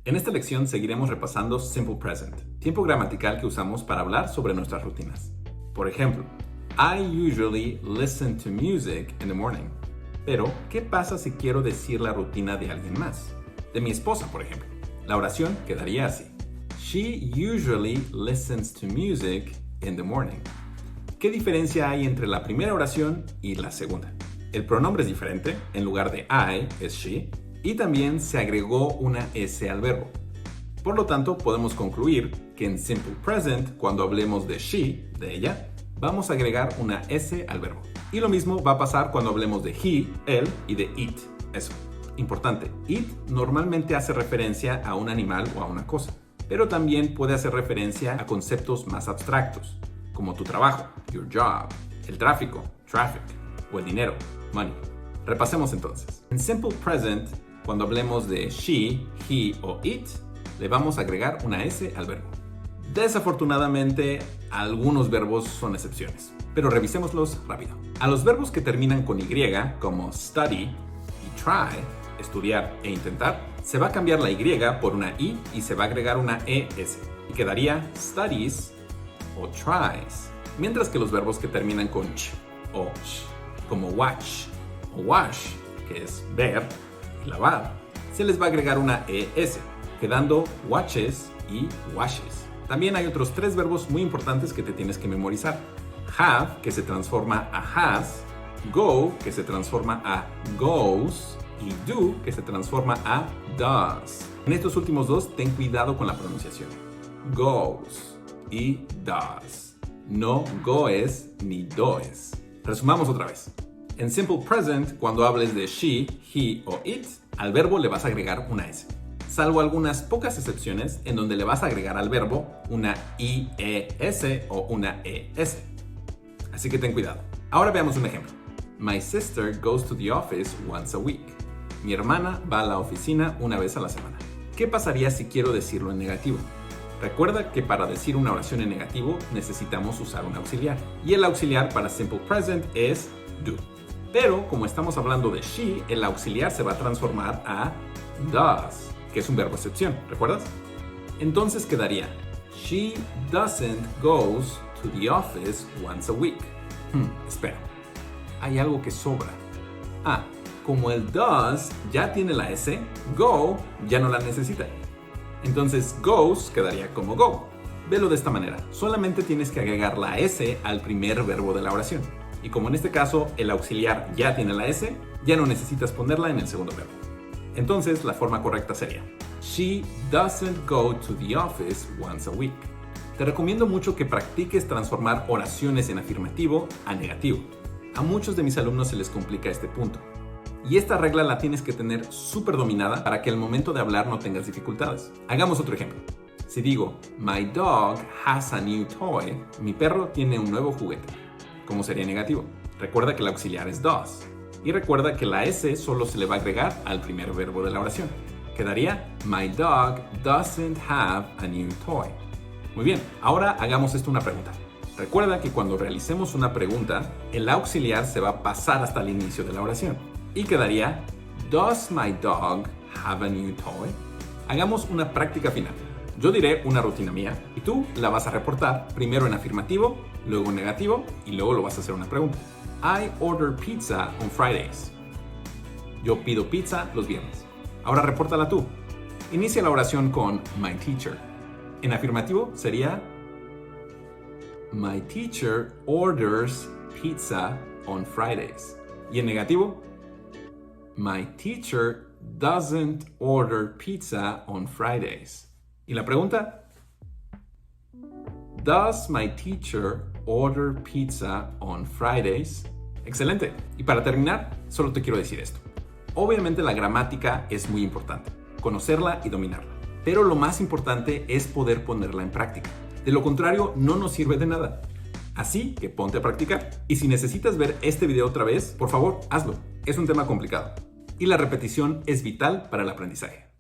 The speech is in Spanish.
En esta lección seguiremos repasando Simple Present, tiempo gramatical que usamos para hablar sobre nuestras rutinas. Por ejemplo, I usually listen to music in the morning. Pero, ¿qué pasa si quiero decir la rutina de alguien más? De mi esposa, por ejemplo. La oración quedaría así. She usually listens to music in the morning. ¿Qué diferencia hay entre la primera oración y la segunda? El pronombre es diferente, en lugar de I es she, y también se agregó una S al verbo. Por lo tanto, podemos concluir que en Simple Present, cuando hablemos de she, de ella, vamos a agregar una S al verbo. Y lo mismo va a pasar cuando hablemos de he, él, y de it, eso. Importante, it normalmente hace referencia a un animal o a una cosa, pero también puede hacer referencia a conceptos más abstractos, como tu trabajo, your job, el tráfico, traffic, o el dinero, money. Repasemos entonces. En Simple Present, cuando hablemos de she, he o it, le vamos a agregar una S al verbo. Desafortunadamente, algunos verbos son excepciones, pero revisémoslos rápido. A los verbos que terminan con Y, como study y try, estudiar e intentar, se va a cambiar la Y por una I y se va a agregar una ES. Y quedaría studies o tries. Mientras que los verbos que terminan con ch o sh, como watch o wash, que es ver y lavar, se les va a agregar una ES, quedando watches y washes. También hay otros tres verbos muy importantes que te tienes que memorizar. Have, que se transforma a has, go, que se transforma a goes, y do, que se transforma a does. En estos últimos dos, ten cuidado con la pronunciación. Goes y does. No goes ni does. Resumamos otra vez. En Simple Present, cuando hables de she, he o it, al verbo le vas a agregar una S. Salvo algunas pocas excepciones en donde le vas a agregar al verbo una IES o una ES. Así que ten cuidado. Ahora veamos un ejemplo. My sister goes to the office once a week. Mi hermana va a la oficina una vez a la semana. ¿Qué pasaría si quiero decirlo en negativo? Recuerda que para decir una oración en negativo necesitamos usar un auxiliar. Y el auxiliar para Simple Present es do. Pero como estamos hablando de she, el auxiliar se va a transformar a does, que es un verbo excepción, ¿recuerdas? Entonces quedaría she doesn't goes to the office once a week. Espera, hay algo que sobra. Como el does ya tiene la S, go ya no la necesita. Entonces goes quedaría como go. Velo de esta manera, solamente tienes que agregar la S al primer verbo de la oración. Y como en este caso el auxiliar ya tiene la S, ya no necesitas ponerla en el segundo verbo. Entonces la forma correcta sería she doesn't go to the office once a week. Te recomiendo mucho que practiques transformar oraciones en afirmativo a negativo. A muchos de mis alumnos se les complica este punto. Y esta regla la tienes que tener súper dominada para que al momento de hablar no tengas dificultades. Hagamos otro ejemplo. Si digo, my dog has a new toy, mi perro tiene un nuevo juguete. ¿Cómo sería negativo? Recuerda que el auxiliar es does. Y recuerda que la S solo se le va a agregar al primer verbo de la oración. Quedaría, my dog doesn't have a new toy. Muy bien, ahora hagamos esto una pregunta. Recuerda que cuando realicemos una pregunta, el auxiliar se va a pasar hasta el inicio de la oración. Y quedaría, does my dog have a new toy? Hagamos una práctica final. Yo diré una rutina mía y tú la vas a reportar primero en afirmativo, luego en negativo y luego lo vas a hacer una pregunta. I order pizza on Fridays. Yo pido pizza los viernes. Ahora repórtala tú. Inicia la oración con my teacher. En afirmativo sería my teacher orders pizza on Fridays. Y en negativo, my teacher doesn't order pizza on Fridays. ¿Y la pregunta? Does my teacher order pizza on Fridays? Excelente. Y para terminar, solo te quiero decir esto. Obviamente la gramática es muy importante, conocerla y dominarla. Pero lo más importante es poder ponerla en práctica. De lo contrario, no nos sirve de nada. Así que ponte a practicar. Y si necesitas ver este video otra vez, por favor, hazlo. Es un tema complicado. Y la repetición es vital para el aprendizaje.